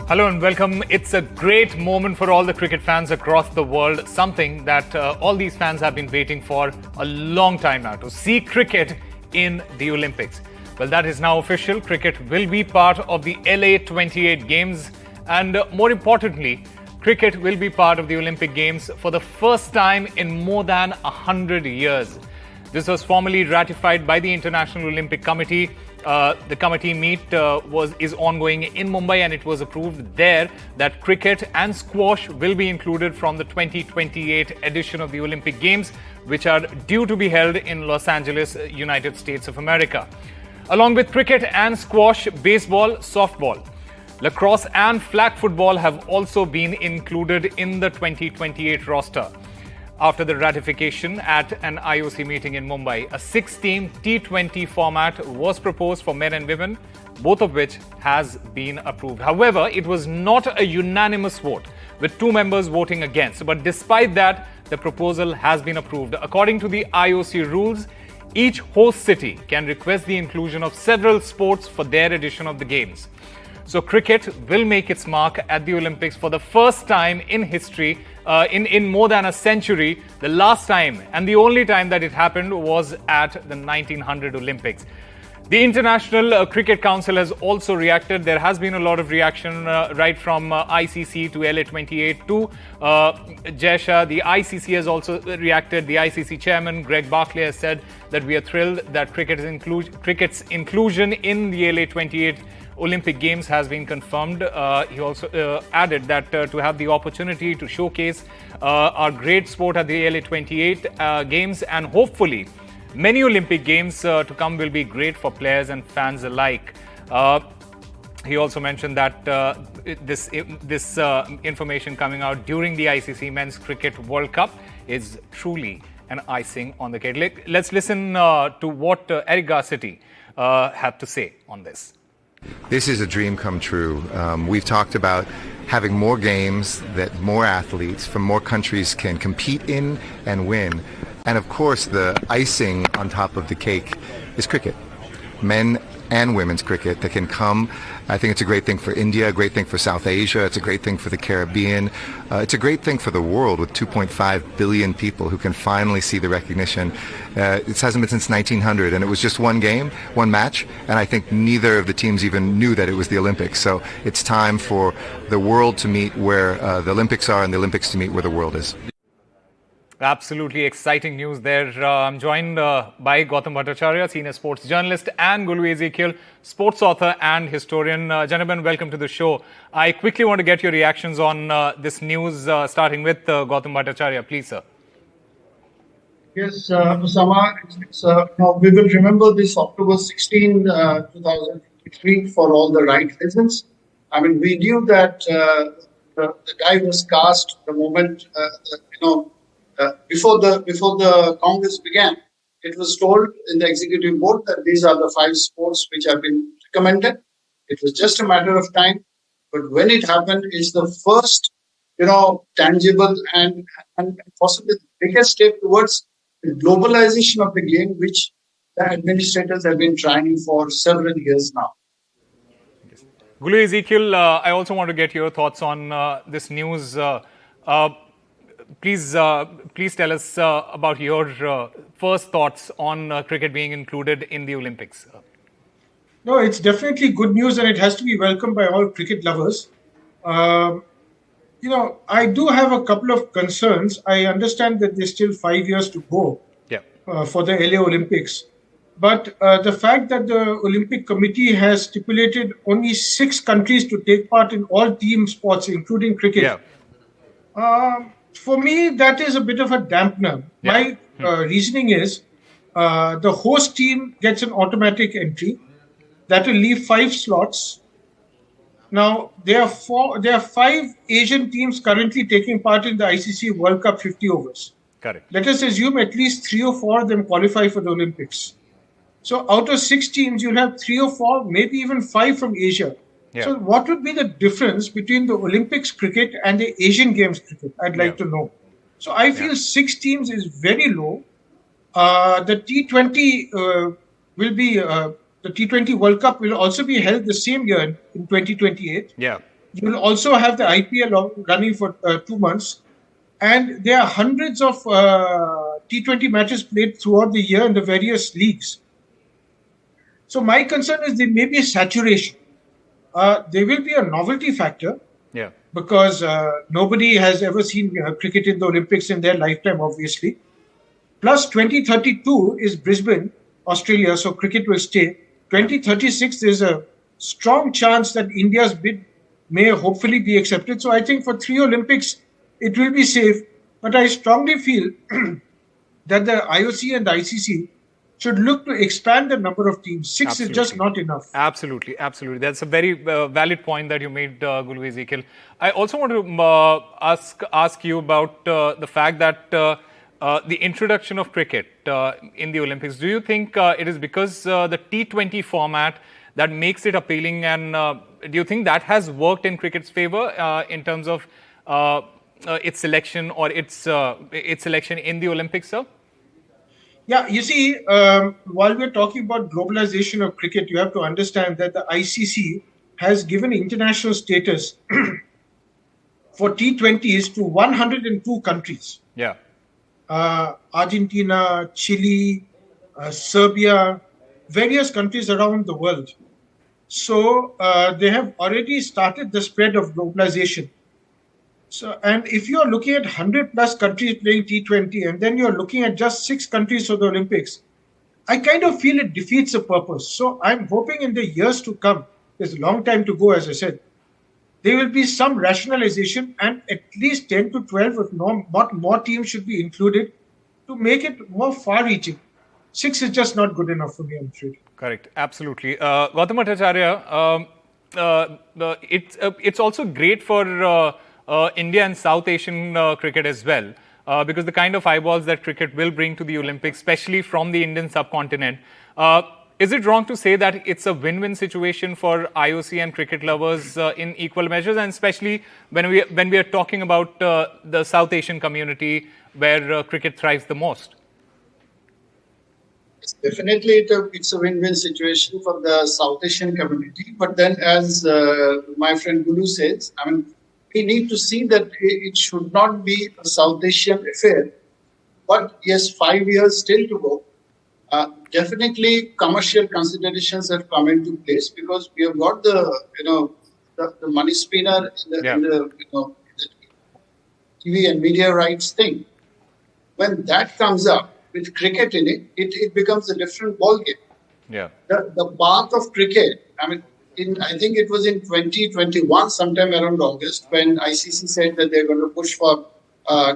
Hello and welcome. It's a great moment for all the cricket fans across the world, something that all these fans have been waiting for a long time now, to see cricket in the Olympics. Well, that is now official. Cricket will be part of the LA 28 Games, and more importantly, cricket will be part of the Olympic Games for the first time in more than 100 years. This was formally ratified by the International Olympic Committee. The committee meet is ongoing in Mumbai, and it was approved there that cricket and squash will be included from the 2028 edition of the Olympic Games, which are due to be held in Los Angeles, United States of America. Along with cricket and squash, baseball, softball, lacrosse and flag football have also been included in the 2028 roster. After the ratification at an IOC meeting in Mumbai, a 6-team T20 format was proposed for men and women, both of which has been approved. However, it was not a unanimous vote, with 2 members voting against. But despite that, the proposal has been approved. According to the IOC rules, each host city can request the inclusion of several sports for their edition of the Games. So cricket will make its mark at the Olympics for the first time in history, in more than a century. The last time and the only time that it happened was at the 1900 Olympics. The International Cricket Council has also reacted. There has been a lot of reaction right from ICC to LA 28 to Jai Shah. The ICC has also reacted. The ICC chairman, Greg Barclay, has said that we are thrilled that cricket's inclusion in the LA 28 Olympic Games has been confirmed. He also added that to have the opportunity to showcase our great sport at the LA 28 Games, and hopefully many Olympic Games to come will be great for players and fans alike. He also mentioned that this information coming out during the ICC Men's Cricket World Cup is truly an icing on the cake. Let's listen to what Eric Garcetti had to say on this. This is a dream come true. We've talked about having more games that more athletes from more countries can compete in and win. And of course, the icing on top of the cake is cricket. Men and women's cricket that can come. I think it's a great thing for India, a great thing for South Asia, it's a great thing for the Caribbean. It's a great thing for the world with 2.5 billion people who can finally see the recognition. It hasn't been since 1900, and it was just one game, one match, and I think neither of the teams even knew that it was the Olympics. So it's time for the world to meet where the Olympics are and the Olympics to meet where the world is. Absolutely exciting news there. I'm joined by Gautam Bhattacharya, senior sports journalist, and Gulu Ezekiel, sports author and historian. Gentlemen, welcome to the show. I quickly want to get your reactions on this news, starting with Gautam Bhattacharya. Please, sir. Yes, Osama, we will remember this October 16, 2023 for all the right reasons. I mean, we knew that the die was cast the moment, before the Congress began. It was told in the executive board that these are the 5 sports which have been recommended. It was just a matter of time. But when it happened, it's the first, tangible and possibly the biggest step towards the globalization of the game, which the administrators have been trying for several years now. Gulu Ezekiel, I also want to get your thoughts on this news. Please tell us about your first thoughts on cricket being included in the Olympics. No, it's definitely good news, and it has to be welcomed by all cricket lovers. I do have a couple of concerns. I understand that there's still 5 years to go for the LA Olympics. But the fact that the Olympic Committee has stipulated only 6 countries to take part in all team sports, including cricket, for me, that is a bit of a dampener. My reasoning is the host team gets an automatic entry. That will leave 5 slots. Now, there are 5 Asian teams currently taking part in the ICC World Cup 50 overs. Correct. Let us assume at least 3 or 4 of them qualify for the Olympics. So out of 6 teams, you'll have 3 or 4, maybe even 5 from Asia. Yeah. So what would be the difference between the Olympics cricket and the Asian Games cricket? I'd like to know. So I feel 6 teams is very low. The T20 will be the T20 World Cup will also be held the same year in 2028. Yeah. You will also have the IPL running for 2 months. And there are hundreds of T20 matches played throughout the year in the various leagues. So my concern is there may be a saturation. There will be a novelty factor Yeah. because nobody has ever seen cricket in the Olympics in their lifetime, obviously. Plus, 2032 is Brisbane, Australia, so cricket will stay. 2036, there's a strong chance that India's bid may hopefully be accepted. So I think for 3 Olympics, it will be safe. But I strongly feel that the IOC and the ICC should look to expand the number of teams. Six is just not enough. Absolutely, absolutely. That's a very valid point that you made, Gulu Ezekiel. I also want to ask you about the fact that the introduction of cricket in the Olympics. Do you think it is because the T20 format that makes it appealing, and do you think that has worked in cricket's favor in terms of its selection or its selection in the Olympics, sir? Yeah, you see, while we're talking about globalization of cricket, you have to understand that the ICC has given international status for T20s to 102 countries. Yeah. Argentina, Chile, Serbia, various countries around the world. So they have already started the spread of globalization. So, and if you are looking at 100 plus countries playing T20 and then you're looking at just 6 countries for the Olympics, I kind of feel it defeats the purpose. So I'm hoping in the years to come, there's a long time to go, as I said, there will be some rationalization and at least 10 to 12, if not more teams should be included to make it more far-reaching. 6 is just not good enough for me, I'm afraid. Correct, absolutely. Gautam Bhattacharya, it's also great for India and South Asian cricket as well, because the kind of eyeballs that cricket will bring to the Olympics, especially from the Indian subcontinent. Is it wrong to say that it's a win-win situation for IOC and cricket lovers in equal measures, and especially when we are talking about the South Asian community where cricket thrives the most? Definitely, it's a win-win situation for the South Asian community. But then, as my friend Gulu says, I mean, we need to see that it should not be a South Asian affair. But yes, 5 years still to go. Definitely, commercial considerations have come into place because we have got the money spinner in the TV and media rights thing. When that comes up with cricket in it, it becomes a different ballgame. Yeah. The path of cricket, I mean, I think it was in 2021, sometime around August, when ICC said that they're going to push for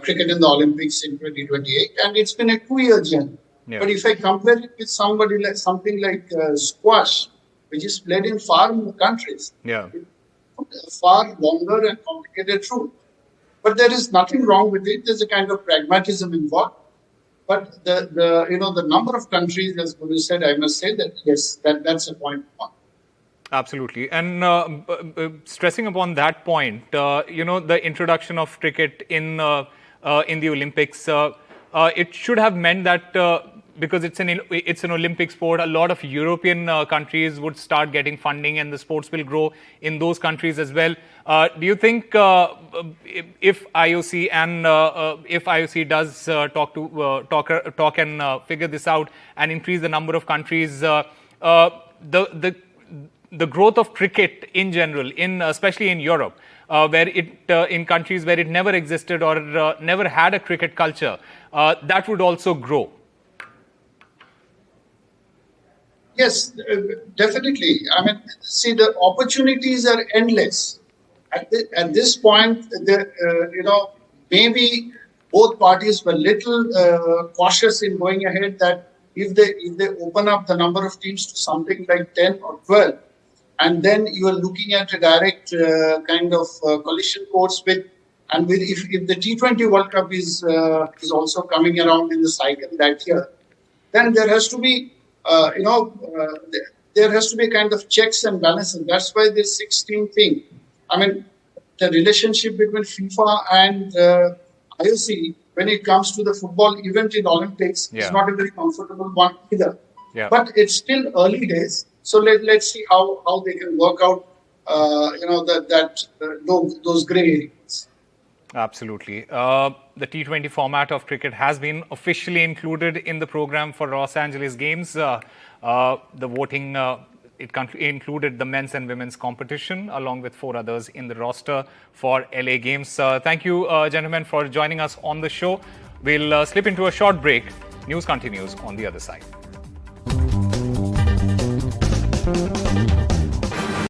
cricket in the Olympics in 2028, and it's been a 2-year journey. Yeah. But if I compare it with something like squash, which is played in far more countries, it's far longer and complicated route. But there is nothing wrong with it. There's a kind of pragmatism involved. But the number of countries, as Guru said, I must say that yes, that's a point one. Absolutely. And stressing upon that point, the introduction of cricket in the Olympics, it should have meant that because it's an Olympic sport, a lot of European countries would start getting funding, and the sports will grow in those countries as well. Do you think if IOC does talk and figure this out and increase the number of countries, the growth of cricket in general, especially in Europe, where in countries where it never existed or never had a cricket culture, that would also grow? Yes, definitely. I mean, see, the opportunities are endless. At this point, maybe both parties were little cautious in going ahead. That if they open up the number of teams to something like 10 or 12, and then you are looking at a direct kind of collision course if the T20 World Cup is also coming around in the cycle that year, then there has to be there has to be a kind of checks and balances. That's why this 16 thing. I mean, the relationship between FIFA and IOC when it comes to the football event in Olympics is not a very comfortable one either. Yeah. But it's still early days. So let's see how they can work out those gray areas. Absolutely. The T20 format of cricket has been officially included in the program for Los Angeles Games. The voting included the men's and women's competition, along with 4 others in the roster for LA Games. Thank you, gentlemen, for joining us on the show. We'll slip into a short break. News continues on the other side.